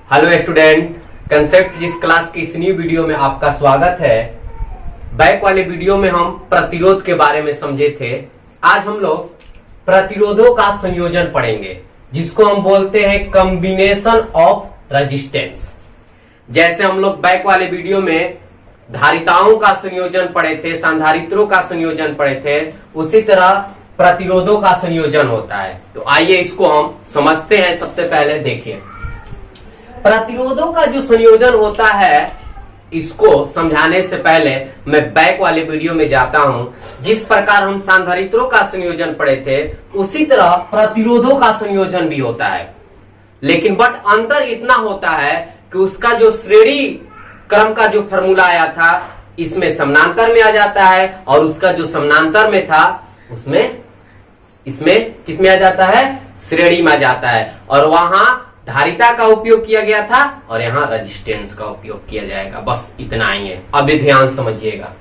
Hello student, concept जिस class की इस न्यू वीडियो में आपका स्वागत है। बैक वाले वीडियो में हम प्रतिरोध के बारे में समझे थे। आज हम लोग प्रतिरोधों का संयोजन पढ़ेंगे जिसको हम बोलते हैं कॉम्बिनेशन ऑफ रेजिस्टेंस। जैसे हम लोग बैक वाले वीडियो में धारिताओं का संयोजन पढ़े थे, संधारित्रों का संयोजन पढ़े थे, उसी तरह प्रतिरोधों का संयोजन होता है। तो आइए इसको हम समझते हैं। सबसे पहले देखिए, प्रतिरोधों का जो संयोजन होता है, इसको समझाने से पहले मैं बैक वाले वीडियो में जाता हूं। जिस प्रकार हम संधारित्रों का संयोजन पढ़े थे, उसी तरह प्रतिरोधों का संयोजन भी होता है, लेकिन बट अंतर इतना होता है कि उसका जो श्रेणी क्रम का जो फॉर्मूला आया था, इसमें समानांतर में आ जाता है, और उसका जो समानांतर में था उसमें इसमें किसमें आ जाता है, श्रेणी में आ जाता है। और वहां धारिता का उपयोग किया गया था और यहां रेजिस्टेंस का उपयोग किया जाएगा। बस इतना ही है। अब ध्यान समझिएगा,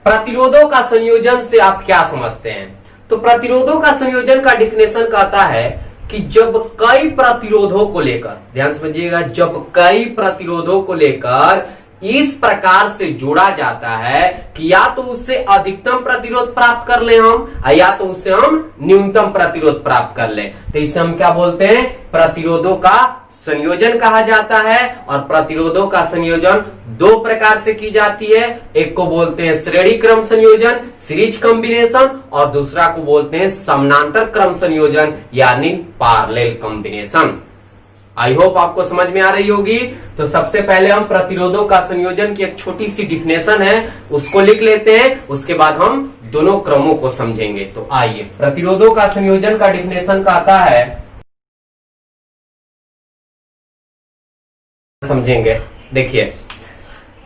प्रतिरोधों का संयोजन से आप क्या समझते हैं। तो प्रतिरोधों का संयोजन का डिफिनेशन कहता है कि जब कई प्रतिरोधों को लेकर, ध्यान समझिएगा, जब कई प्रतिरोधों को लेकर इस प्रकार से जोड़ा जाता है कि या तो उससे अधिकतम प्रतिरोध प्राप्त कर ले हम, या तो उससे हम न्यूनतम प्रतिरोध प्राप्त कर ले, तो इसे हम क्या बोलते हैं, प्रतिरोधों का संयोजन कहा जाता है। और प्रतिरोधों का संयोजन दो प्रकार से की जाती है। एक को बोलते हैं श्रेणी क्रम संयोजन, सीरीज कॉम्बिनेशन, और दूसरा को बोलते हैं समानांतर क्रम संयोजन यानी पैरेलल कॉम्बिनेशन। आई होप आपको समझ में आ रही होगी। तो सबसे पहले हम प्रतिरोधों का संयोजन की एक छोटी सी डिफिनेशन है, उसको लिख लेते हैं, उसके बाद हम दोनों क्रमों को समझेंगे। तो आइए, प्रतिरोधों का संयोजन का डिफिनेशन कहता है, समझेंगे। देखिए,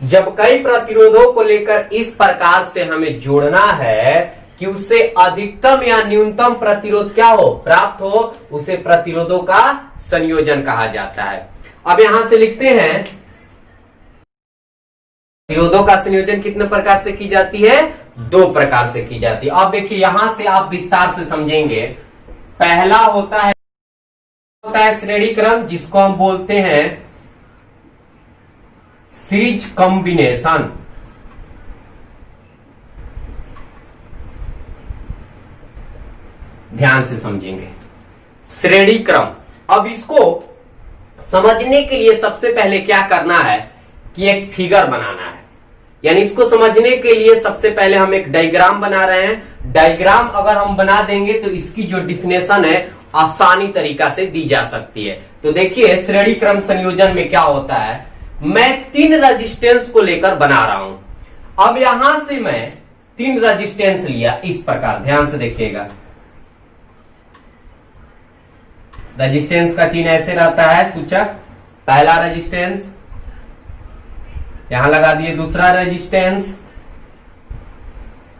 जब कई प्रतिरोधों को लेकर इस प्रकार से हमें जोड़ना है कि उससे अधिकतम या न्यूनतम प्रतिरोध क्या हो, प्राप्त हो, उसे प्रतिरोधों का संयोजन कहा जाता है। अब यहां से लिखते हैं, प्रतिरोधों का संयोजन कितने प्रकार से की जाती है, दो प्रकार से की जाती है। अब देखिए, यहां से आप विस्तार से समझेंगे। पहला होता है श्रेणी क्रम, जिसको हम बोलते हैं सीरीज कॉम्बिनेशन। ध्यान से समझेंगे, श्रेणी क्रम। अब इसको समझने के लिए सबसे पहले क्या करना है कि एक फिगर बनाना है, यानी इसको समझने के लिए सबसे पहले हम एक डायग्राम बना रहे हैं। डायग्राम अगर हम बना देंगे तो इसकी जो डिफिनेशन है आसानी तरीका से दी जा सकती है। तो देखिए, श्रेणी क्रम संयोजन में क्या होता है, मैं तीन रेजिस्टेंस को लेकर बना रहा हूं। अब यहां से मैं तीन रेजिस्टेंस लिया इस प्रकार, ध्यान से देखिएगा। रेजिस्टेंस का चिन्ह ऐसे रहता है, सूचक। पहला रेजिस्टेंस यहां लगा दिए, दूसरा रेजिस्टेंस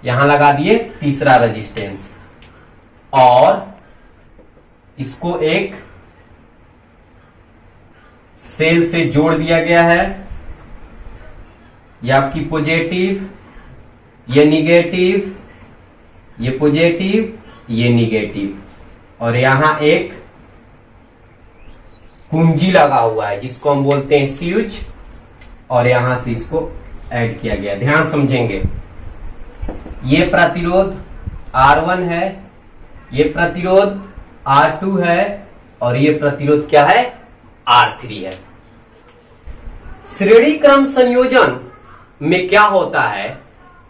यहां लगा दिए, तीसरा रेजिस्टेंस, और इसको एक सेल से जोड़ दिया गया है। ये आपकी पॉजिटिव, ये निगेटिव, ये पॉजिटिव, ये निगेटिव, और यहां एक कुंजी लगा हुआ है जिसको हम बोलते हैं स्विच, और यहां से इसको ऐड किया गया। ध्यान समझेंगे, ये प्रतिरोध R1 है, ये प्रतिरोध R2 है, और ये प्रतिरोध क्या है, R3 है। श्रेणी क्रम संयोजन में क्या होता है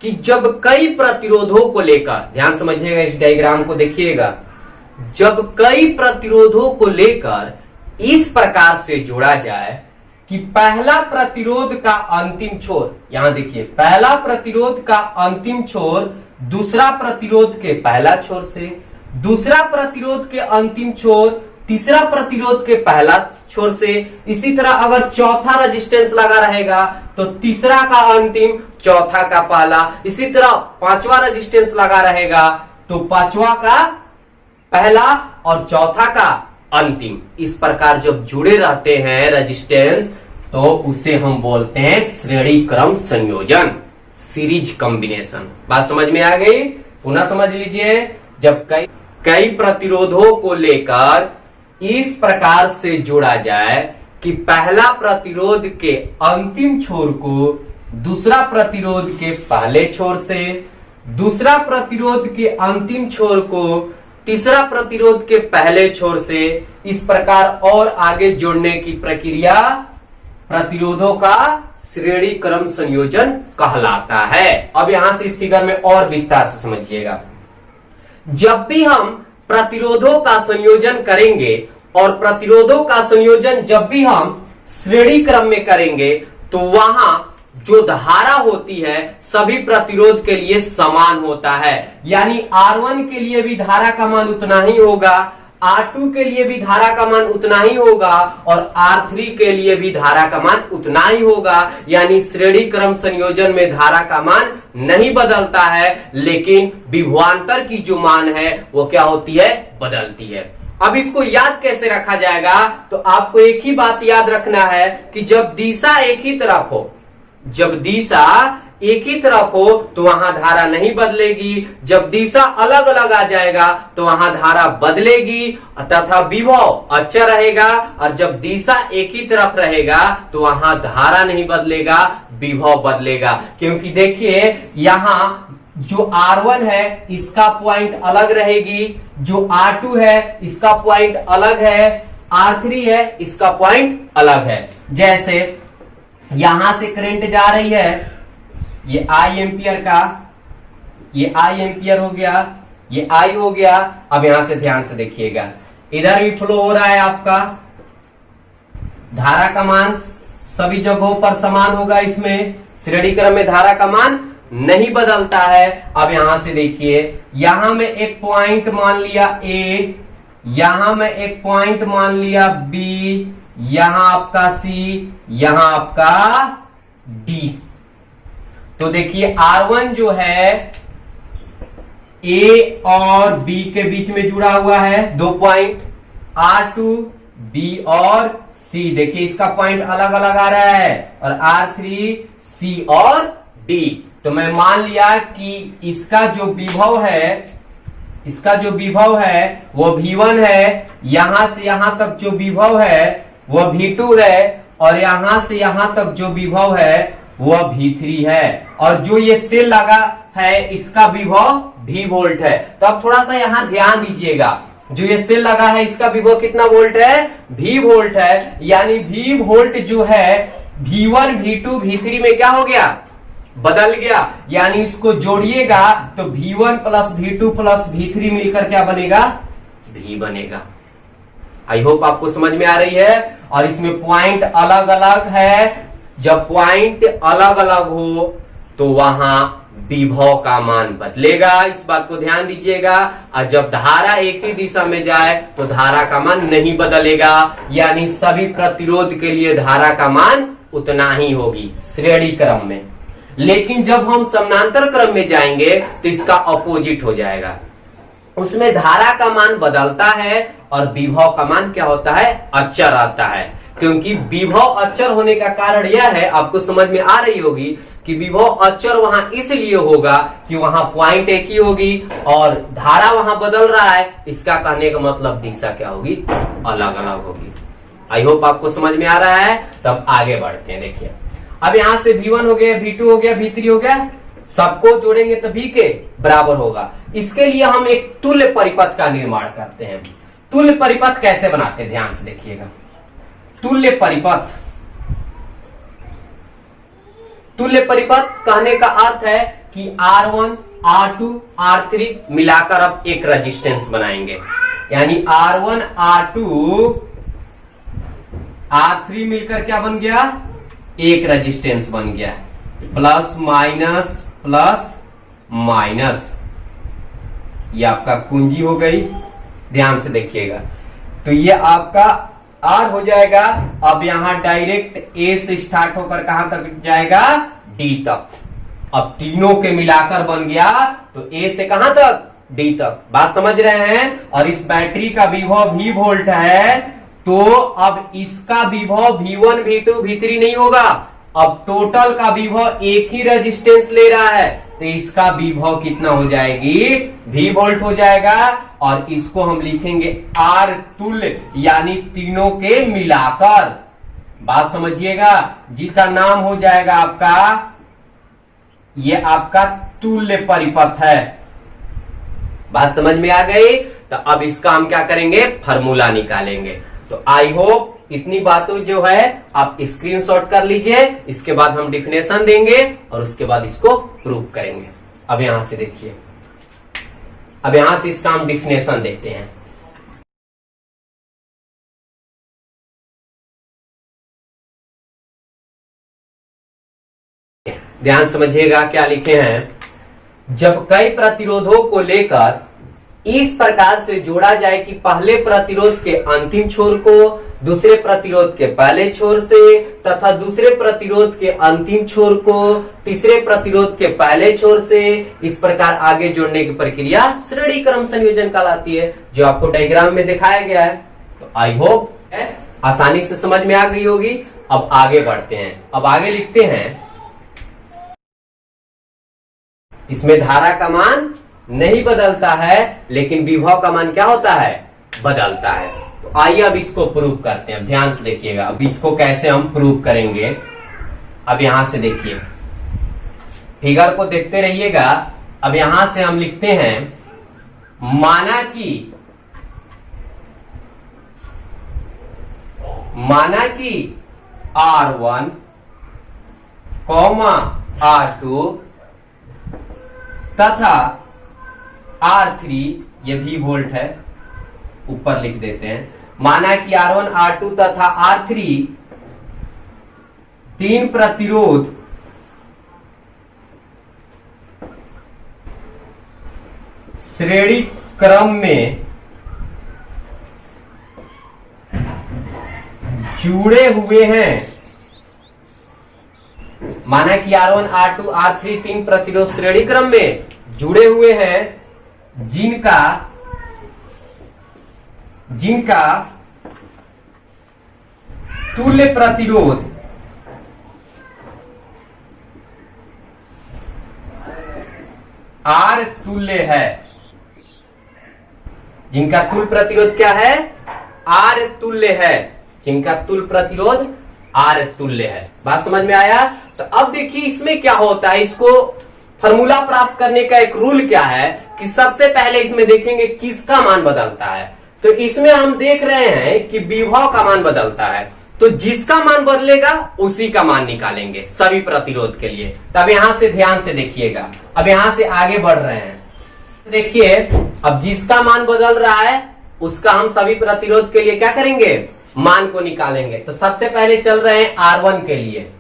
कि जब कई प्रतिरोधों को लेकर, ध्यान समझिएगा, इस डायग्राम को देखिएगा, जब कई प्रतिरोधों को लेकर इस प्रकार से जोड़ा जाए कि पहला प्रतिरोध का अंतिम छोर, यहां देखिए, पहला प्रतिरोध का अंतिम छोर दूसरा प्रतिरोध के पहला छोर से, दूसरा प्रतिरोध के अंतिम छोर तीसरा प्रतिरोध के पहला छोर से, इसी तरह अगर चौथा रेजिस्टेंस लगा रहेगा तो तीसरा का अंतिम, चौथा का पहला, इसी तरह पांचवा रेजिस्टेंस लगा रहेगा तो पांचवा का पहला और चौथा का अंतिम। इस प्रकार जब जुड़े रहते हैं रेजिस्टेंस, तो उसे हम बोलते हैं श्रेणी क्रम संयोजन, सीरीज कॉम्बिनेशन। बात समझ में आ गई? पुनः समझ लीजिए, जब कई प्रतिरोधों को लेकर इस प्रकार से जोड़ा जाए कि पहला प्रतिरोध के अंतिम छोर को दूसरा प्रतिरोध के पहले छोर से, दूसरा प्रतिरोध के अंतिम छोर को तीसरा प्रतिरोध के पहले छोर से, इस प्रकार और आगे जोड़ने की प्रक्रिया प्रतिरोधों का श्रेणी क्रम संयोजन कहलाता है। अब यहां से इस फिगर में और विस्तार से समझिएगा। जब भी हम प्रतिरोधों का संयोजन करेंगे और प्रतिरोधों का संयोजन जब भी हम श्रेणी क्रम में करेंगे तो वहां जो धारा होती है सभी प्रतिरोध के लिए समान होता है। यानी R1 के लिए भी धारा का मान उतना ही होगा, R2 के लिए भी धारा का मान उतना ही होगा और R3 के लिए भी धारा का मान उतना ही होगा। यानी श्रेणी क्रम संयोजन में धारा का मान नहीं बदलता है, लेकिन विभवांतर की जो मान है वो क्या होती है, बदलती है। अब इसको याद कैसे रखा जाएगा, तो आपको एक ही बात याद रखना है कि जब दिशा एक ही तरफ हो, जब दिशा एक ही तरफ हो तो वहां धारा नहीं बदलेगी, जब दिशा अलग अलग आ जाएगा तो वहां धारा बदलेगी तथा विभव अचर रहेगा, और जब दिशा एक ही तरफ रहेगा तो वहां धारा नहीं बदलेगा, विभव बदलेगा। क्योंकि देखिए यहां जो R1 है इसका पॉइंट अलग रहेगी, जो R2 है इसका पॉइंट अलग है, R3 है इसका पॉइंट अलग है। जैसे यहां से करंट जा रही है, ये I एम्पियर का, ये I एम्पियर हो गया, ये I हो गया। अब यहां से ध्यान से देखिएगा, इधर भी फ्लो हो रहा है आपका, धारा का मान सभी जगहों पर समान होगा। इसमें श्रेणी क्रम में धारा का मान नहीं बदलता है। अब यहां से देखिए, यहां में एक पॉइंट मान लिया A, यहां में एक पॉइंट मान लिया B, यहां आपका C, यहां आपका D। तो देखिए R1 जो है A और B के बीच में जुड़ा हुआ है, दो पॉइंट, R2 B और C। देखिए इसका पॉइंट अलग अलग आ रहा है, और R3 C और D। तो मैं मान लिया कि इसका जो विभव है, इसका जो विभव है वो V1 है, यहां से यहां तक जो विभव है वो V2 है, और यहां से यहां तक जो विभव है वो V3 है, और जो ये सेल लगा है इसका विभव V वोल्ट है। तो अब थोड़ा सा यहां ध्यान दीजिएगा, जो ये सेल लगा है इसका विभव कितना वोल्ट है, V वोल्ट है। यानी V वोल्ट जो है V1 V2 V3 में क्या हो गया, बदल गया। यानी इसको जोड़िएगा तो V1 plus V2 plus V3 मिलकर क्या बनेगा, V बनेगा। आई होप आपको समझ में आ रही है। और इसमें पॉइंट अलग अलग है, जब पॉइंट अलग अलग हो तो वहां विभव का मान बदलेगा, इस बात को ध्यान दीजिएगा। और जब धारा एक ही दिशा में जाए तो धारा का मान नहीं बदलेगा, यानी सभी प्रतिरोध के लिए धारा का मान उतना ही होगी श्रेणी क्रम में। लेकिन जब हम समानांतर क्रम में जाएंगे तो इसका अपोजिट हो जाएगा, उसमें धारा का मान बदलता है और विभव का मान क्या होता है, अचर आता है। क्योंकि विभव अचर होने का कारण यह है, आपको समझ में आ रही होगी कि विभव अचर वहां इसलिए होगा कि वहां पॉइंट एक ही होगी और धारा वहां बदल रहा है। इसका कहने का मतलब दिशा क्या होगी, अलग अलग होगी। आई होप आपको समझ में आ रहा है। तब आगे बढ़ते हैं। देखिए अब यहां से V1 हो गया, V2 हो गया, V3 हो गया, सबको जोड़ेंगे तो V के बराबर होगा। इसके लिए हम एक तुल्य परिपथ का निर्माण करते हैं। तुल्य परिपथ कैसे बनाते हैं, ध्यान से देखिएगा। तुल्य परिपथ, तुल्य परिपथ कहने का अर्थ है कि R1 R2 R3 मिलाकर अब एक रेजिस्टेंस बनाएंगे। यानी R1 R2 R3 मिलकर क्या बन गया, एक रेजिस्टेंस बन गया, प्लस माइनस, ये आपका कुंजी हो गई। ध्यान से देखिएगा, तो ये आपका R हो जाएगा। अब यहां डायरेक्ट A से स्टार्ट होकर कहां तक जाएगा, D तक। अब तीनों के मिलाकर बन गया तो A से कहां तक, D तक। बात समझ रहे हैं। और इस बैटरी का विभव V वोल्ट है, तो अब इसका विभव V1 V2 V3 नहीं होगा, अब टोटल का विभव एक ही रेजिस्टेंस ले रहा है, तो इसका विभव कितना हो जाएगी, V वोल्ट हो जाएगा। और इसको हम लिखेंगे R तुल्य, यानी तीनों के मिलाकर, बात समझिएगा, जिसका नाम हो जाएगा आपका, ये आपका तुल्य परिपथ है। बात समझ में आ गई? तो अब इसका हम क्या करेंगे, फार्मूला निकालेंगे। तो आई होप इतनी बातों जो है आप स्क्रीनशॉट कर लीजिए, इसके बाद हम डिफिनेशन देंगे और उसके बाद इसको प्रूव करेंगे। अब यहां से देखिए, अब यहां से इसका हम डिफिनेशन देखते हैं। ध्यान समझिएगा क्या लिखे हैं। जब कई प्रतिरोधों को लेकर इस प्रकार से जोड़ा जाए कि पहले प्रतिरोध के अंतिम छोर को दूसरे प्रतिरोध के पहले छोर से तथा दूसरे प्रतिरोध के अंतिम छोर को तीसरे प्रतिरोध के पहले छोर से, इस प्रकार आगे जोड़ने की प्रक्रिया श्रेणी क्रम संयोजन कहलाती है, जो आपको डायग्राम में दिखाया गया है। तो आई होप आसानी से समझ में आ गई होगी। अब आगे बढ़ते हैं। अब आगे लिखते हैं, इसमें धारा का मान नहीं बदलता है, लेकिन विभव का मान क्या होता है, बदलता है। तो आइए अब इसको प्रूव करते हैं। ध्यान से देखिएगा, अब इसको कैसे हम प्रूव करेंगे। अब यहां से देखिए, फिगर को देखते रहिएगा। अब यहां से हम लिखते हैं, माना कि R1, R2 तथा R3, ये भी वोल्ट है, ऊपर लिख देते हैं। माना कि R1, R2 तथा R3 तीन प्रतिरोध श्रेणी क्रम में जुड़े हुए हैं। माना कि R1, R2, R3 तीन प्रतिरोध श्रेणी क्रम में जुड़े हुए हैं, जिनका तुल्य प्रतिरोध R तुल्य है। जिनका तुल्य प्रतिरोध क्या है, R तुल्य है। जिनका तुल्य प्रतिरोध R तुल्य है। बात समझ में आया? तो अब देखिए इसमें क्या होता है, इसको फॉर्मूला प्राप्त करने का एक रूल क्या है कि सबसे पहले इसमें देखेंगे किसका मान बदलता है। तो इसमें हम देख रहे हैं कि विभव का मान बदलता है, तो जिसका मान बदलेगा उसी का मान निकालेंगे सभी प्रतिरोध के लिए। तब यहां से ध्यान से देखिएगा, अब यहां से आगे बढ़ रहे हैं। देखिए, अब जिसका मान बदल रहा है उसका हम सभी प्रतिरोध के लिए क्या करेंगे, मान को निकालेंगे। तो सबसे पहले चल रहे हैं R1 के लिए।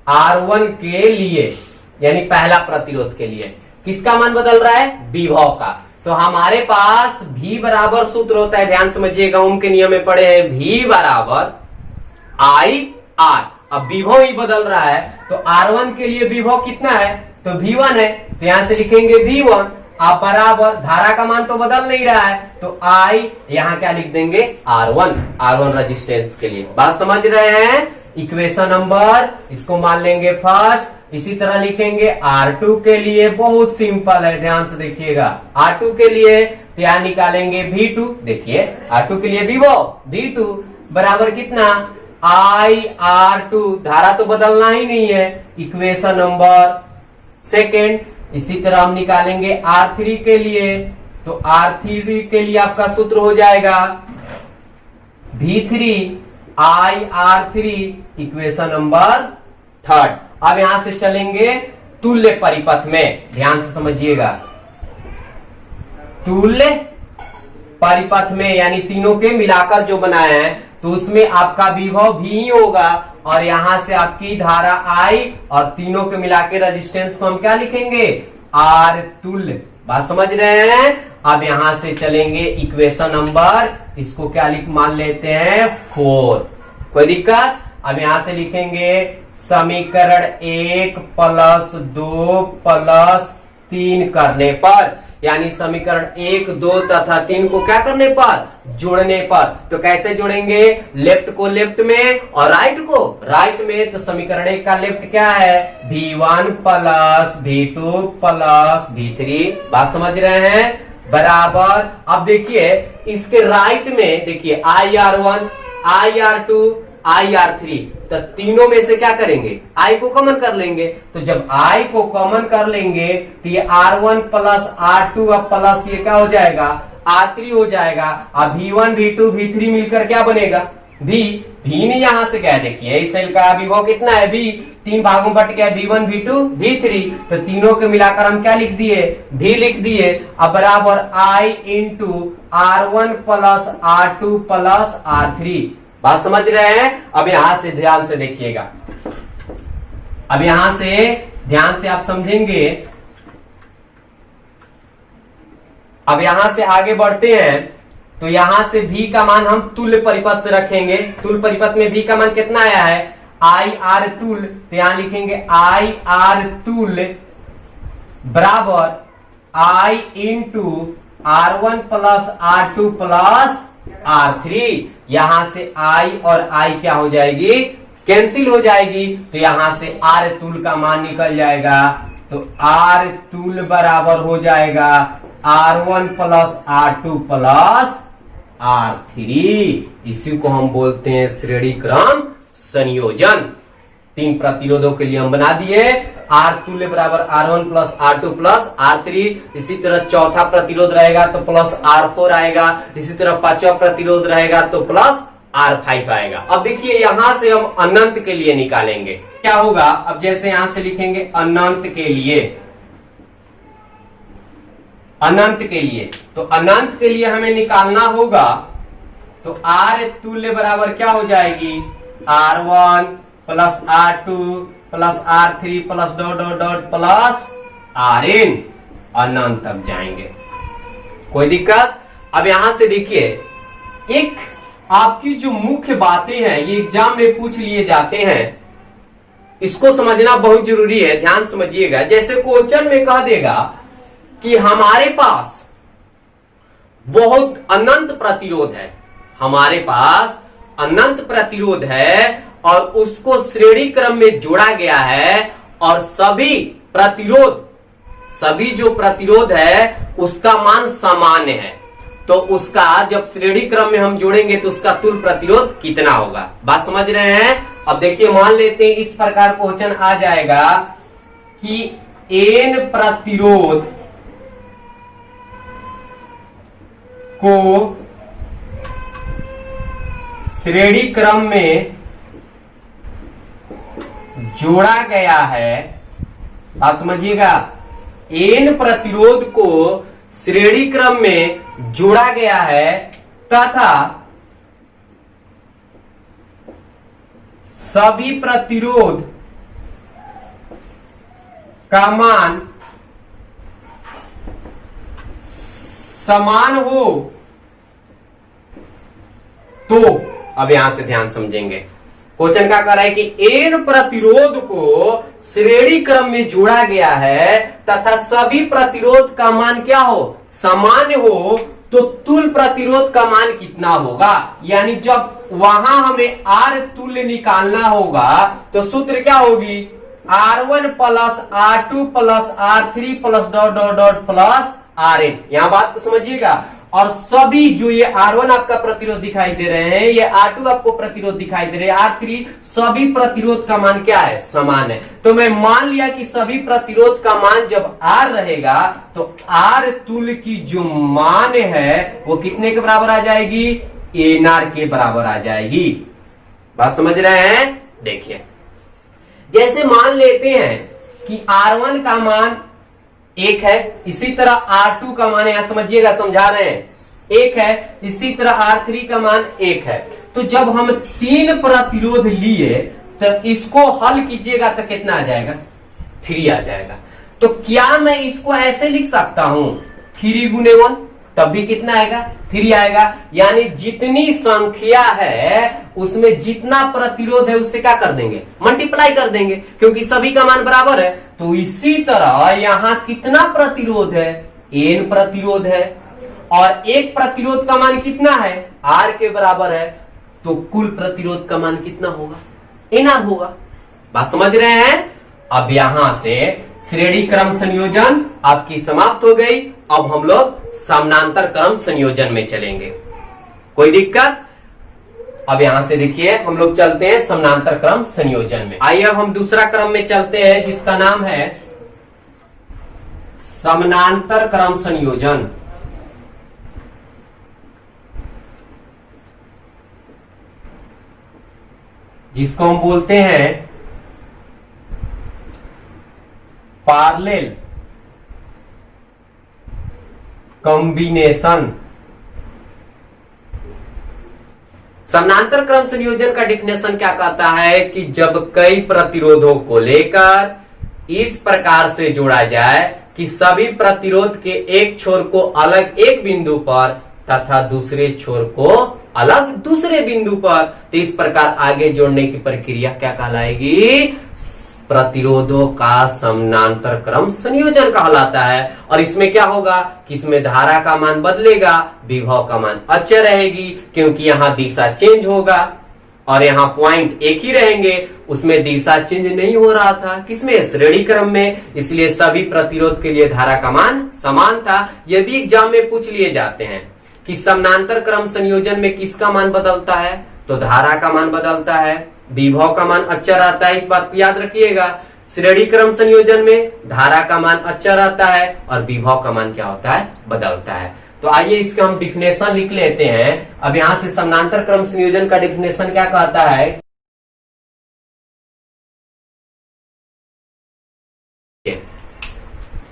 R1 के लिए यानी पहला प्रतिरोध के लिए किसका मान बदल रहा है, विभव का। तो हमारे पास V बराबर सूत्र होता है, ध्यान समझिएगा, ओम के नियम में पढ़े हैं, V बराबर IR। अब विभव ही बदल रहा है, तो R1 के लिए विभव कितना है, तो V1 है। तो यहां से लिखेंगे V1, आप बराबर धारा का मान तो बदल नहीं रहा है, तो I यहां क्या लिख देंगे, R1 रेजिस्टेंस के लिए। बात समझ रहे हैं? इक्वेशन नंबर इसको मान लेंगे फर्स्ट। इसी तरह लिखेंगे R2 के लिए, बहुत सिंपल है, ध्यान से देखिएगा। R2 के लिए तो यहां निकालेंगे V2। देखिए R2 के लिए V2 बराबर कितना, IR2। धारा तो बदलना ही नहीं है, इक्वेशन नंबर सेकेंड। इसी तरह हम निकालेंगे R3 के लिए, तो R3 के लिए आपका सूत्र हो जाएगा V3 IR3, equation number third. अब यहां से चलेंगे तुल्य परिपथ में, ध्यान से समझिएगा। तुल्य परिपथ में यानी तीनों के मिलाकर जो बनाए हैं, तो उसमें आपका विभव भी होगा और यहां से आपकी धारा I और तीनों के मिला के रेजिस्टेंस को हम क्या लिखेंगे, R तुल्य। बात समझ रहे हैं? अब यहां से चलेंगे इक्वेशन नंबर, इसको क्या मान लेते हैं 4। कोई दिक्कत? अब यहां से लिखेंगे समीकरण 1 + 2 + 3 करने पर, यानी समीकरण 1, 2 तथा 3 को क्या करने पर, जोड़ने पर। तो कैसे जोड़ेंगे, लेफ्ट को लेफ्ट में और राइट को राइट में। तो समीकरण 1 का लेफ्ट क्या है, V1 + V2 + V3। बात समझ रहे हैं? बराबर। अब देखिए इसके राइट में देखिए IR1 IR2 IR3, तो तीनों में से क्या करेंगे, I को कॉमन कर लेंगे। तो जब I को कॉमन कर लेंगे तो ये R1 प्लस R2 अब प्लस ये क्या हो जाएगा, R3 हो जाएगा। अब V1 V2 V3 मिलकर क्या बनेगा, V ने यहां से क्या है, देखिए इस सेल का विभव कितना है, V, 3 भागों बट गया, V1 V2 V3, तो तीनों के मिलाकर हम क्या लिख दिए, V लिख दिए। अब बराबर I into R1 plus R2 plus R3। बात समझ रहे हैं। अब यहां से ध्यान से देखिएगा, अब यहां से ध्यान से आप समझेंगे। अब यहां से आगे बढ़ते हैं, तो यहां से V का मान हम तुल्य परिपथ से रखेंगे। तुल्य परिपथ में V का मान कितना आया है, IR तुल्य, तो यहां लिखेंगे IR तुल्य बराबर I into R1 plus R2 plus R3। यहां से I और I क्या हो जाएगी, कैंसिल हो जाएगी, तो यहां से R तुल्य का मान निकल जाएगा। तो R तुल्य बराबर हो जाएगा R1 plus R2 plus R3। इसी को हम बोलते हैं श्रेणी क्रम संयोजन। 3 प्रतिरोधों के लिए हम बना दिए, R तुल्य बराबर R1 plus R2 plus R3। इसी तरह चौथा प्रतिरोध रहेगा तो प्लस R4 आएगा, इसी तरह पांचवा प्रतिरोध रहेगा तो प्लस R5 आएगा। अब देखिए यहां से हम अनंत के लिए निकालेंगे, क्या होगा। अब जैसे यहां से लिखेंगे अनंत के लिए, अनंत के लिए, तो अनंत के लिए हमें निकालना होगा, तो R तुल्य बराबर क्या हो जाएगी, R1 plus R2 plus R3 plus dot dot dot plus Rn। अनंत तक जाएंगे, कोई दिक्कत। अब यहां से देखिए, एक आपकी जो मुख्य बातें हैं ये एग्जाम में पूछ लिए जाते हैं, इसको समझना बहुत जरूरी है, ध्यान समझिएगा। जैसे क्वेश्चन में कह देगा कि हमारे पास बहुत अनंत प्रतिरोध है, हमारे पास अनंत प्रतिरोध है और उसको श्रेणी क्रम में जोड़ा गया है, और सभी प्रतिरोध, सभी जो प्रतिरोध है उसका मान सामान्य है, तो उसका जब श्रेणी क्रम में हम जोड़ेंगे तो उसका तुल्य प्रतिरोध कितना होगा। बात समझ रहे हैं। अब देखिए मान लेते हैं इस प्रकार क्वेश्चन आ जाएगा कि n प्रतिरोध को श्रेणी क्रम में जोड़ा गया है। आप समझिएगा, n प्रतिरोध को श्रेणी क्रम में जोड़ा गया है तथा सभी प्रतिरोध का मान समान हो, तो अब यहां से ध्यान समझेंगे। क्वेश्चन क्या कह रहा है कि n प्रतिरोध को श्रेणी क्रम में जोड़ा गया है तथा सभी प्रतिरोध का मान क्या हो, समान हो, तो तुल्य प्रतिरोध का मान कितना होगा। यानी जब वहां हमें R तुल्य निकालना होगा तो सूत्र क्या होगी, R1 plus R2 plus R3 plus dot dot dot plus Rn। यहां बात को समझिएगा। और सभी जो ये R1 आपका प्रतिरोध दिखाई दे रहे हैं, ये R2 आपको प्रतिरोध दिखाई दे रहे हैं, R3, सभी प्रतिरोध का मान क्या है, समान है। तो मैं मान लिया कि सभी प्रतिरोध का मान जब R रहेगा तो R तुल्य की जो मान है वो कितने के बराबर आ जाएगी, NR के बराबर आ जाएगी। बात समझ रहे हैं। देखिए जैसे मान लेते हैं कि R1 का मान 1 है, इसी तरह R2 का मान, यहां समझिएगा, समझा रहे हैं, 1 है, इसी तरह R3 का मान 1 है। तो जब हम 3 प्रतिरोध लिए तो इसको हल कीजिएगा तो कितना आ जाएगा, 3 आ जाएगा। तो क्या मैं इसको ऐसे लिख सकता हूं 3 गुने 1, तब भी कितना आएगा, 3 आएगा। यानी जितनी संख्या है उसमें जितना प्रतिरोध है उससे क्या कर देंगे, मल्टीप्लाई कर देंगे, क्योंकि सभी का मान बराबर है। तो इसी तरह यहां कितना प्रतिरोध है, n प्रतिरोध है, और एक प्रतिरोध का मान कितना है, R के बराबर है, तो कुल प्रतिरोध का मान कितना होगा, NR होगा। बात समझ रहे हैं। अब यहां से श्रेणी क्रम संयोजन आपकी समाप्त हो गई। अब हम लोग समानांतर क्रम संयोजन में चलेंगे, कोई दिक्कत। अब यहां से देखिए हम लोग चलते हैं समानांतर क्रम संयोजन में। आइए अब हम दूसरा क्रम में चलते हैं जिसका नाम है समानांतर क्रम संयोजन। जिसको हम बोलते हैं पैरेलल कॉम्बिनेशन। समानांतर क्रम संयोजन का डेफिनेशन क्या कहता है कि जब कई प्रतिरोधों को लेकर इस प्रकार से जोड़ा जाए कि सभी प्रतिरोध के एक छोर को अलग एक बिंदु पर तथा दूसरे छोर को अलग दूसरे बिंदु पर, तो इस प्रकार आगे जोड़ने की प्रक्रिया क्या कहलाएगी? प्रतिरोधों का समानांतर क्रम संयोजन कहलाता है। और इसमें क्या होगा कि इसमें धारा का मान बदलेगा, विभव का मान अचर रहेगी, क्योंकि यहां दिशा चेंज होगा और यहाँ पॉइंट एक ही रहेंगे। उसमें दिशा चेंज नहीं हो रहा था, किसमें? श्रेणी क्रम में। इसलिए सभी प्रतिरोध के लिए धारा का मान समान था। यह भी एग्जाम में पूछ लिए जाते हैं कि समानांतर क्रम संयोजन में किसका मान बदलता है? तो धारा का मान बदलता है, विभव का मान अचर आता है। इस बात को याद रखिएगा। श्रेणी क्रम संयोजन में धारा का मान अचर आता है और विभव का मान क्या होता है? बदलता है। तो आइए इसका हम डिफिनेशन लिख लेते हैं। अब यहां से समानांतर क्रम संयोजन का डिफिनेशन क्या कहता है?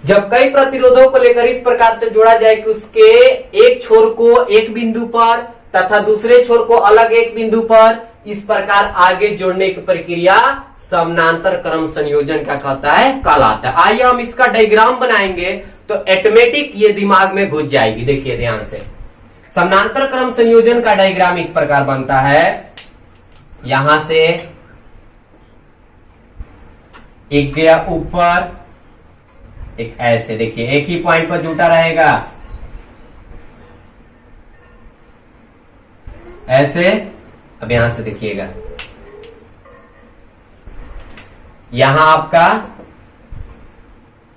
जब कई प्रतिरोधों को लेकर इस प्रकार से जोड़ा जाए कि उसके एक छोर को एक बिंदु पर तथा दूसरे छोर को अलग एक बिंदु पर, इस प्रकार आगे जोड़ने की प्रक्रिया समानांतर क्रम संयोजन का कहता है, कहलाता है। आइए हम इसका डायग्राम बनाएंगे तो ऑटोमेटिक ये दिमाग में घुस जाएगी। देखिए ध्यान से, समानांतर क्रम संयोजन का डायग्राम इस प्रकार बनता है। यहां से एक गया ऊपर, एक ऐसे, देखिए एक ही पॉइंट पर जुटा रहेगा ऐसे। अब यहां से देखिएगा, यहां आपका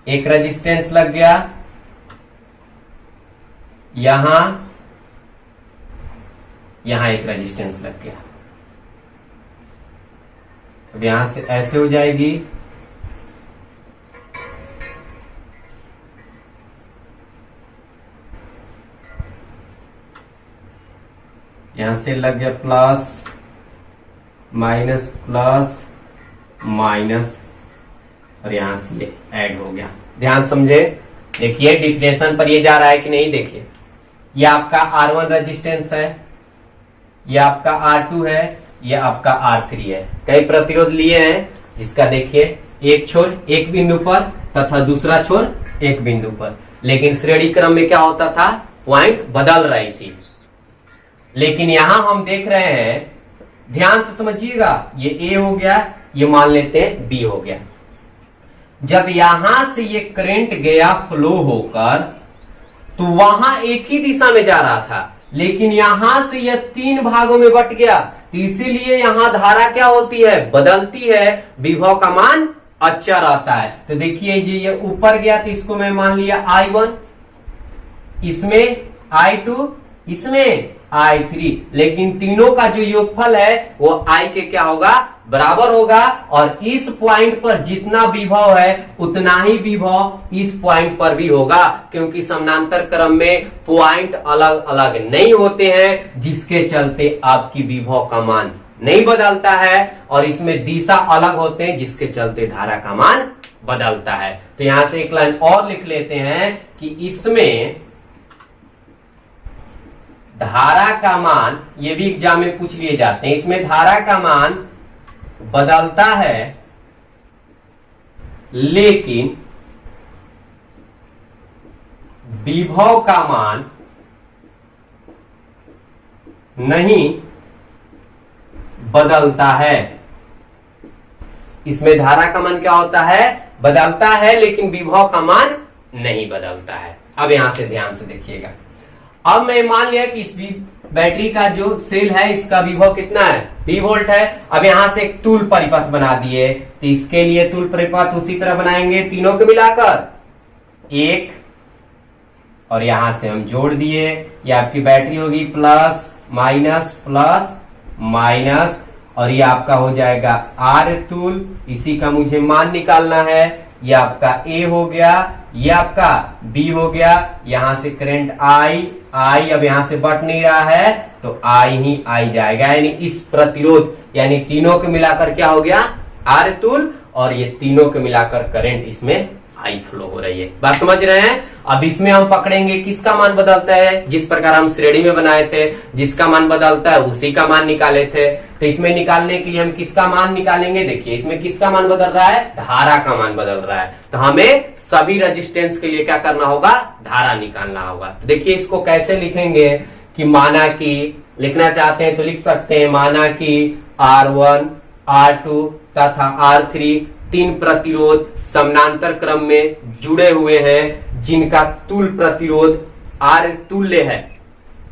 एक रेजिस्टेंस लग गया, यहां एक रेजिस्टेंस लग गया। अब यहां से ऐसे हो जाएगी, यहां से लग गया प्लस माइनस प्लस माइनस और यहां से ये ऐड हो गया। ध्यान समझे। देखिए डिफिनेशन पर ये जा रहा है कि नहीं? देखिए ये आपका R1 रेजिस्टेंस है, ये आपका R2 है, ये आपका R3 है। कई प्रतिरोध लिए हैं जिसका देखिए एक छोर एक बिंदु पर तथा दूसरा छोर एक बिंदु पर, लेकिन श्रेणी क्रम में क्या होता था? पॉइंट बदल रही थी। लेकिन यहां हम देख रहे हैं, ध्यान से समझिएगा, ये A हो गया, ये मान लेते हैं B हो गया। जब यहां से ये करंट गया फ्लो होकर तो वहां एक ही दिशा में जा रहा था, लेकिन यहां से यह तीन भागों में बट गया, तो इसीलिए यहां धारा क्या होती है? बदलती है, विभव का मान अचर आता है। तो देखिए जी ये ऊपर गया तो इसको मैं मान लिया I1, इसमें I2, इसमें I3, लेकिन तीनों का जो योगफल है वो I के क्या होगा? बराबर होगा। और इस पॉइंट पर जितना विभव है उतना ही विभव इस पॉइंट पर भी होगा, क्योंकि समानांतर क्रम में पॉइंट अलग अलग नहीं होते हैं, जिसके चलते आपकी विभव का मान नहीं बदलता है, और इसमें दिशा अलग होते हैं जिसके चलते धारा का मान बदलता है। तो यहां से एक लाइन और लिख लेते हैं कि इसमें धारा का मान, ये भी एग्जाम में पूछ लिए जाते हैं, इसमें धारा का मान बदलता है लेकिन विभव का मान नहीं बदलता है। इसमें धारा का मान क्या होता है? बदलता है, लेकिन विभव का मान नहीं बदलता है। अब यहां से ध्यान से देखिएगा। अब मैं मान लिया कि इस बैटरी का जो सेल है इसका विभव कितना है? 20 वोल्ट है। अब यहां से एक तुल्य परिपथ बना दिए, तो इसके लिए तुल्य परिपथ उसी तरह बनाएंगे, तीनों को मिलाकर एक, और यहां से हम जोड़ दिए। ये आपकी बैटरी होगी प्लस माइनस, और ये आपका हो जाएगा आर तुल, इसी का मुझे मान निकालना है। ये आपका ए हो गया, ये आपका बी हो गया, यहां से करंट आई अब यहां से बट नहीं रहा है तो आई ही आई जाएगा, यानी इस प्रतिरोध यानी तीनों के मिलाकर क्या हो गया आर तुल, और ये तीनों के मिलाकर करंट इसमें आई फ्लो हो रही है। बात समझ रहे हैं। अब इसमें हम पकड़ेंगे किसका मान बदलता है, जिस प्रकार हम श्रेणी में बनाए थे, जिसका मान बदलता है उसी का मान निकाले थे। तो इसमें निकालने के लिए हम किसका मान निकालेंगे, देखिए इसमें किसका मान बदल रहा है, धारा का मान बदल रहा है। तो हमें सभी रेजिस्टेंस के लिए क्या करना होगा, धारा निकालना होगा। तो देखिए इसको कैसे लिखेंगे कि माना कि लिखना चाहते हैं तो लिख सकते हैं, माना कि R1 R2 तथा R3 तीन प्रतिरोध समानांतर क्रम में जुड़े हुए हैं, जिनका तुल प्रतिरोध आर तुल्य है।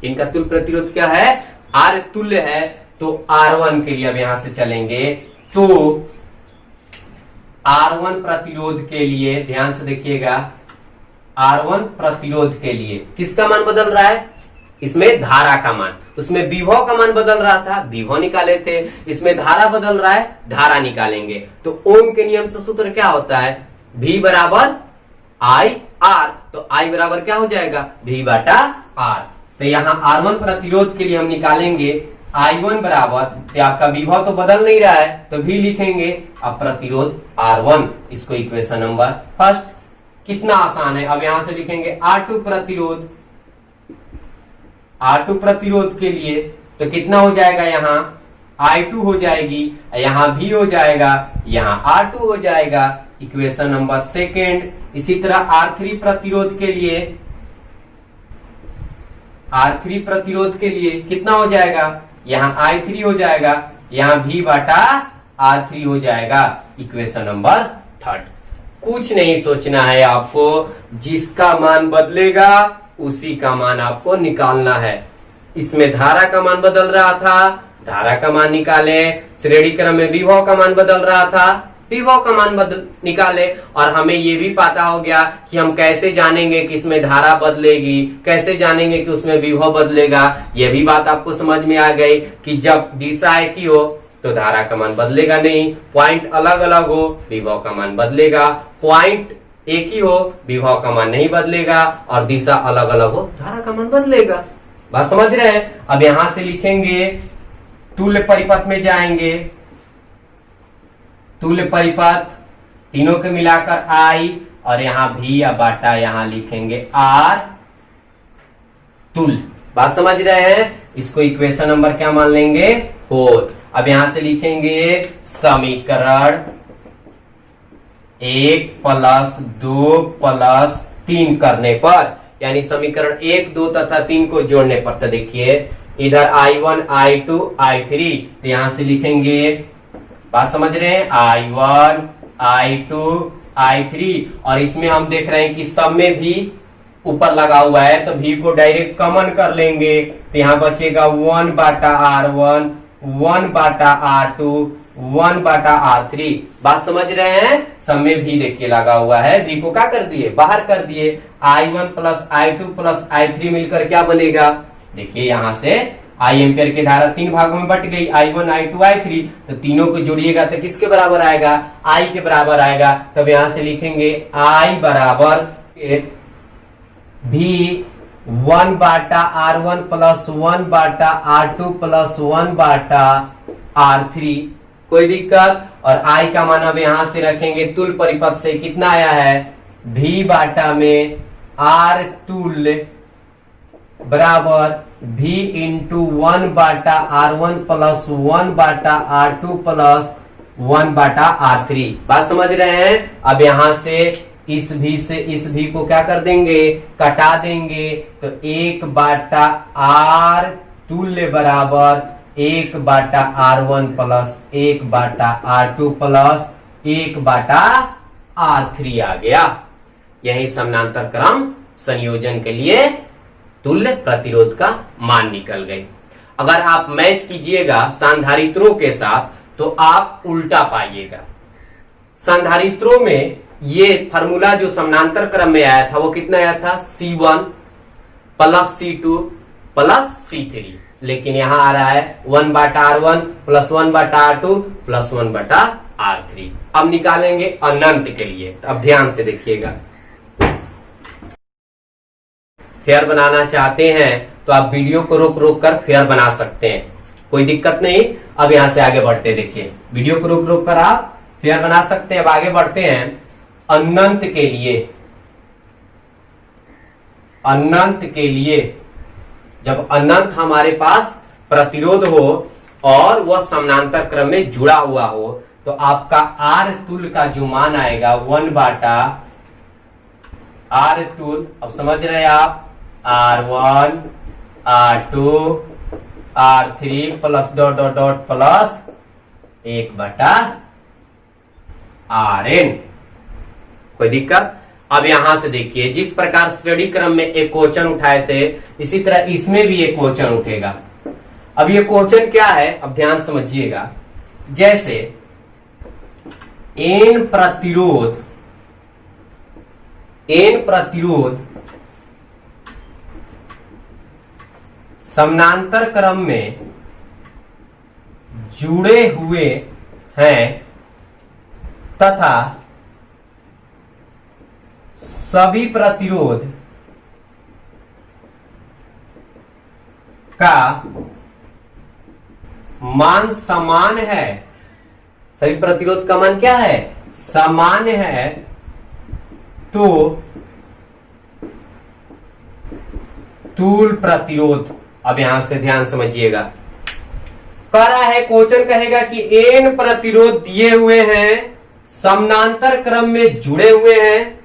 इनका तुल प्रतिरोध क्या है, आर तुल्य है। तो R1 के लिए अब यहां से चलेंगे, तो R1 प्रतिरोध के लिए ध्यान से देखिएगा, R1 प्रतिरोध के लिए किसका मान बदल रहा है, इसमें धारा का मान, उसमें विभव का मान बदल रहा था, विभव निकाले थे, इसमें धारा बदल रहा है, धारा निकालेंगे। तो ओम के नियम से सूत्र क्या होता है, V बराबर आई आर, तो I बराबर क्या हो जाएगा, V बटा आर। तो यहाँ R1 प्रतिरोध के लिए हम निकालेंगे I1 बराबर, तो आपका विभव तो बदल नहीं रहा है तो V लिखेंगे, अब प्रतिरोध R1, इसको इक्वेशन नंबर फर्स्ट। कितना आसान है, अब यहां से लिखेंगे R2 प्रतिरोध, R2 प्रतिरोध के लिए तो कितना हो जाएगा, यहाँ I2 हो जाएगी, यहाँ V हो जाएगा, यहाँ R2 हो जाएगा, इक्वेशन नंबर सेकेंड। इसी तरह R3 प्रतिरोध के लिए, R3 प्रतिरोध के लिए कितना हो जाएगा, यहाँ I3 हो जाएगा, यहाँ V बटा R3 हो जाएगा, इक्वेशन नंबर थर्ड। कुछ नहीं सोचना है आपको, जिसका मान बदलेगा उसी का मान आपको निकालना है। इसमें धारा का मान बदल रहा था, धारा का मान निकाले, श्रेणी क्रम में विभव का मान बदल रहा था, विभव का मान निकाले। और हमें ये भी पता हो गया कि हम कैसे जानेंगे कि इसमें धारा बदलेगी, कैसे जानेंगे कि उसमें विभव बदलेगा। ये भी बात आपको समझ में आ गई कि जब दिशा एक ही हो तो धारा का मान बदलेगा नहीं, पॉइंट अलग अलग हो विभव का मान बदलेगा, पॉइंट एक ही हो विभव का मान नहीं बदलेगा, और दिशा अलग अलग हो धारा का मान बदलेगा। बात समझ रहे हैं। अब यहां से लिखेंगे, तुल्य परिपथ में जाएंगे, तुल्य परिपथ तीनों के मिलाकर I, और यहाँ भी या बाटा यहां लिखेंगे R तुल्य। बात समझ रहे हैं। इसको इक्वेशन नंबर क्या मान लेंगे, 4। अब यहां से लिखेंगे समीकरण 1 + 2 + 3 करने पर, यानी समीकरण 1, 2 तथा 3 को जोड़ने पर। तो देखिए इधर I1 I2 I3, तो यहां से लिखेंगे, बात समझ रहे हैं, I1 I2 I3, और इसमें हम देख रहे हैं कि सब में भी ऊपर लगा हुआ है तो V को डायरेक्ट कॉमन कर लेंगे, तो यहां बचेगा 1 बटा R1, 1 बटा R2, 1 बटा R3। बात समझ रहे हैं। सब में भी देखिए लगा हुआ है, V को क्या कर दिए, बाहर कर दिए। I1 + I2 + I3 मिलकर क्या बनेगा, देखिए यहां से I एम्पियर की धारा 3 भागों में बट गई, I1 I2 I3, तो तीनों को जोड़िएगा तो किसके बराबर आएगा, I के बराबर आएगा। तब यहां से लिखेंगे I बराबर V 1 बटा R1 + 1 बटा R2 + 1 बटा R3। कोई दिक्कत। और I का मान अब यहां से रखेंगे, तुल्य परिपथ से कितना आया है, V बाटा में R तुल्य बराबर V × 1 बटा R1 + 1 बटा R2 + 1 बटा R3। बात समझ रहे हैं। अब यहां से इस V से इस V को क्या कर देंगे, कटा देंगे, तो 1 बटा R तुल्य बराबर 1 बटा R1 + 1 बटा R2 + 1 बटा R3 आ गया। यही समानांतर क्रम संयोजन के लिए तुल्य प्रतिरोध का मान निकल गए। अगर आप मैच कीजिएगा संधारित्रों के साथ तो आप उल्टा पाइएगा। संधारित्रों में ये फार्मूला जो समानांतर क्रम में आया था वो कितना आया था, C1 + C2 + C3। लेकिन यहां आ रहा है 1/r1 plus 1/r2 plus 1/r3। अब निकालेंगे अनंत के लिए। अब ध्यान से देखिएगा, फेयर बनाना चाहते हैं तो आप वीडियो को रोक रोक कर फेयर बना सकते हैं, कोई दिक्कत नहीं। अब यहां से आगे बढ़ते, देखिए वीडियो को रोक रोक कर आप फेयर बना सकते हैं। अब आगे बढ़ते हैं अनंत के लिए। अनंत के लिए जब अनंत हमारे पास प्रतिरोध हो और वह समानांतर क्रम में जुड़ा हुआ हो तो आपका आर तुल्य का जो मान आएगा 1/r तुल्य, अब समझ रहे हैं आप, R1 R2 R3 plus dot dot dot plus 1/Rn। कोई दिक्कत? अब यहां से देखिए, जिस प्रकार श्रेणी क्रम में एक क्वेश्चन उठाए थे इसी तरह इसमें भी एक क्वेश्चन उठेगा। अब ये क्वेश्चन क्या है, अब ध्यान समझिएगा। जैसे एन प्रतिरोध समानांतर क्रम में जुड़े हुए हैं तथा सभी प्रतिरोध का मान समान है। सभी प्रतिरोध का मान क्या है? समान है। तो तुल्य प्रतिरोध, अब यहां से ध्यान समझिएगा, कह रहा है क्वेश्चन कहेगा कि एन प्रतिरोध दिए हुए हैं, समानांतर क्रम में जुड़े हुए हैं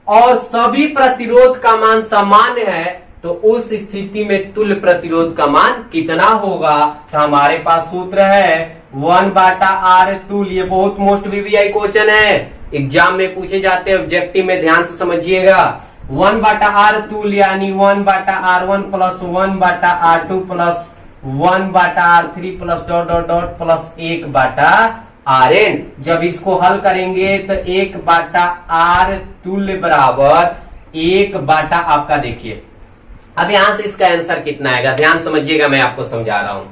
और सभी प्रतिरोध का मान समान है, तो उस स्थिति में तुल्य प्रतिरोध का मान कितना होगा? तो हमारे पास सूत्र है 1/r तुल्य। ये बहुत मोस्ट वीवीआई क्वेश्चन है, एग्जाम में पूछे जाते हैं, ऑब्जेक्टिव में ध्यान से समझिएगा। 1/r तुल्य यानी 1/r1 plus 1/r2 plus 1/r3 plus dot dot dot plus 1/Rn। जब इसको हल करेंगे तो 1/r तुल्य बराबर 1/ आपका, देखिए अब यहां से इसका आंसर कितना आएगा, ध्यान समझिएगा, मैं आपको समझा रहा हूं।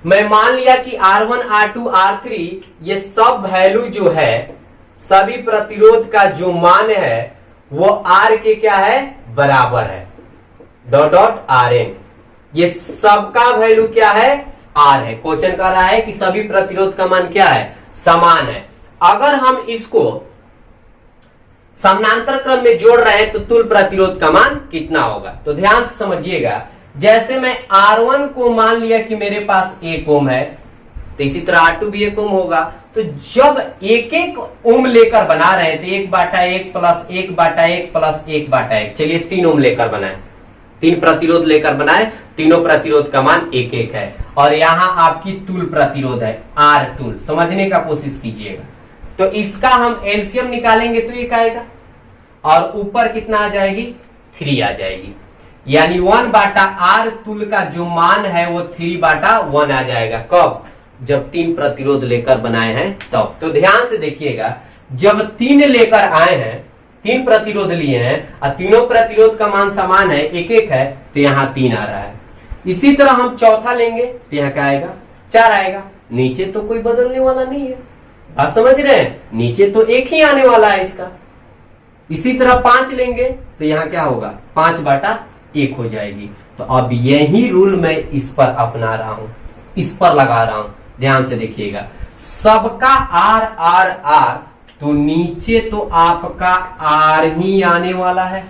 मैं मान लिया कि R1 R2 R3 ये सब वैल्यू जो है, सभी प्रतिरोध का जो मान है वो R के क्या है? बराबर है, डॉट डॉट Rn। ये सबका वैल्यू क्या है? R है। क्वेश्चन कह रहा है कि सभी प्रतिरोध का मान क्या है? समान है। अगर हम इसको समानांतर क्रम में जोड़ रहे हैं तो तुल्य प्रतिरोध का मान कितना होगा? तो ध्यान से समझिएगा। जैसे मैं R1 को मान लिया कि मेरे पास 1 ओम है, तो इसी तरह R2 भी 1 ओम होगा। तो जब एक एक ओम लेकर बना रहे थे, 1/1 प्लस 1/1 प्लस 1/1, चलिए 3 ओम लेकर बनाए, 3 प्रतिरोध लेकर बनाए, तीनों प्रतिरोध का मान 1/1 है और यहां आपकी तुल्य प्रतिरोध है R तुल्य। समझने का कोशिश कीजिएगा। तो इसका हम एलसीएम निकालेंगे तो 1 आएगा और ऊपर कितना आ जाएगी? 3 आ जाएगी, यानी 1/r तुल्य का जो मान है वो 3/1 आ जाएगा। कब? जब 3 प्रतिरोध लेकर बनाए हैं तब। तो ध्यान से देखिएगा, जब 3 लेकर आए हैं, 3 प्रतिरोध लिए हैं और तीनों प्रतिरोध का मान समान है, 1/1 है, तो यहाँ 3 आ रहा है। इसी तरह हम चौथा लेंगे तो यहाँ क्या आएगा? 4 आएगा। नीचे तो कोई बदलने वाला नहीं है, आप समझ रहे हैं, नीचे तो 1 ही आने वाला है इसका। इसी तरह 5 लेंगे तो यहाँ क्या होगा? 5/1 हो जाएगी। तो अब यही रूल मैं इस पर अपना रहा हूं, इस पर लगा रहा हूं। ध्यान से देखिएगा, सबका R R R, तो नीचे तो आपका R ही आने वाला है।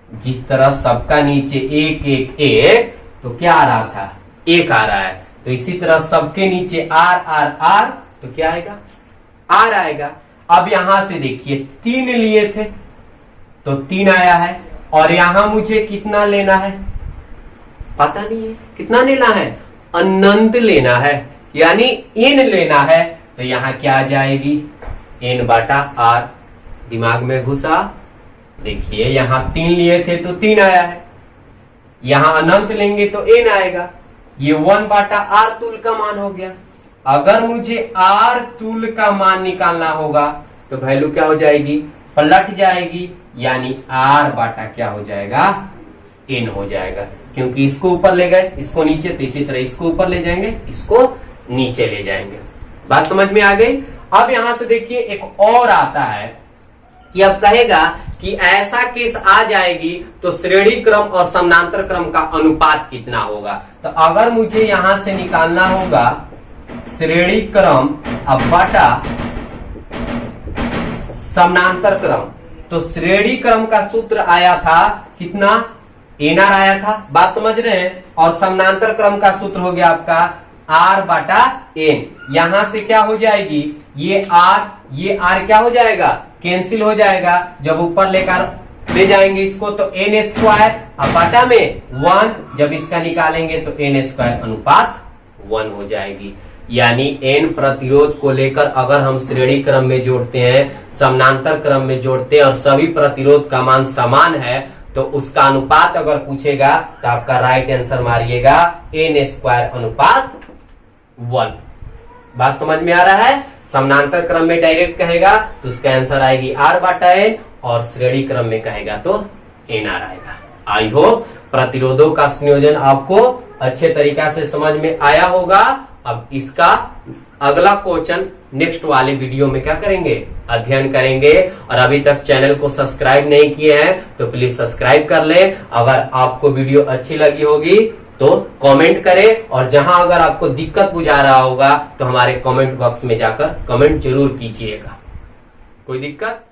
जिस तरह सबका नीचे 1 1 1, तो क्या आ रहा था? 1 आ रहा है। तो इसी तरह सबके नीचे R R R, तो क्या आएगा? R आएगा। अब यहां से देखिए 3 लिए थे तो 3 आया है और यहां मुझे कितना लेना है पता नहीं है। कितना लेना है? अनंत लेना है, यानी n लेना है। तो यहां क्या आ जाएगी? n/r। दिमाग में घुसा? देखिए यहां 3 लिए थे तो 3 आया है, यहां अनंत लेंगे तो n आएगा। ये 1/r तुल्य का मान हो गया। अगर मुझे R तुल्य का मान निकालना होगा तो वैल्यू क्या हो जाएगी? पलट जाएगी, यानी R/क्या हो जाएगा? n हो जाएगा। क्योंकि इसको ऊपर ले गए, इसको नीचे, तो इसी तरह इसको ऊपर ले जाएंगे, इसको नीचे ले जाएंगे। बात समझ में आ गई। अब यहां से देखिए एक और आता है कि अब कहेगा कि ऐसा केस आ जाएगी तो श्रेणी क्रम और समानांतर क्रम का अनुपात कितना होगा। तो अगर मुझे यहां से निकालना होगा श्रेणी क्रम अब बटा समानांतर क्रम, तो श्रेणी क्रम का सूत्र आया था कितना, एनआर आया था, बात समझ रहे हैं। और समानांतर क्रम का सूत्र हो गया आपका आर बटा एन। यहां से क्या हो जाएगी, ये आर क्या हो जाएगा, कैंसिल हो जाएगा। जब ऊपर लेकर ले जाएंगे इसको तो एन स्क्वायर, अब बटा में 1, जब इसका निकालेंगे तो एन स्क्वायर अनुपात 1 हो जाएगी। यानी एन प्रतिरोध को लेकर अगर हम श्रेणी क्रम में जोड़ते हैं, समानांतर क्रम में जोड़ते हैं और सभी प्रतिरोध का मान समान है, तो उसका अनुपात अगर पूछेगा तो आपका राइट आंसर मारिएगा एन स्क्वायर अनुपात 1। बात समझ में आ रहा है। समानांतर क्रम में डायरेक्ट कहेगा तो उसका आंसर आएगी आर बटा एन, और श्रेणी क्रम में कहेगा तो एन आर आएगा। आई होप प्रतिरोधों का संयोजन आपको अच्छे तरीका से समझ में आया होगा। अब इसका अगला क्वेश्चन नेक्स्ट वाले वीडियो में क्या करेंगे, अध्ययन करेंगे। और अभी तक चैनल को सब्सक्राइब नहीं किए हैं तो प्लीज सब्सक्राइब कर लें। अगर आपको वीडियो अच्छी लगी होगी तो कमेंट करें, और जहां अगर आपको दिक्कत बुझा रहा होगा तो हमारे कमेंट बॉक्स में जाकर कमेंट जरूर कीजिएगा। कोई दिक्कत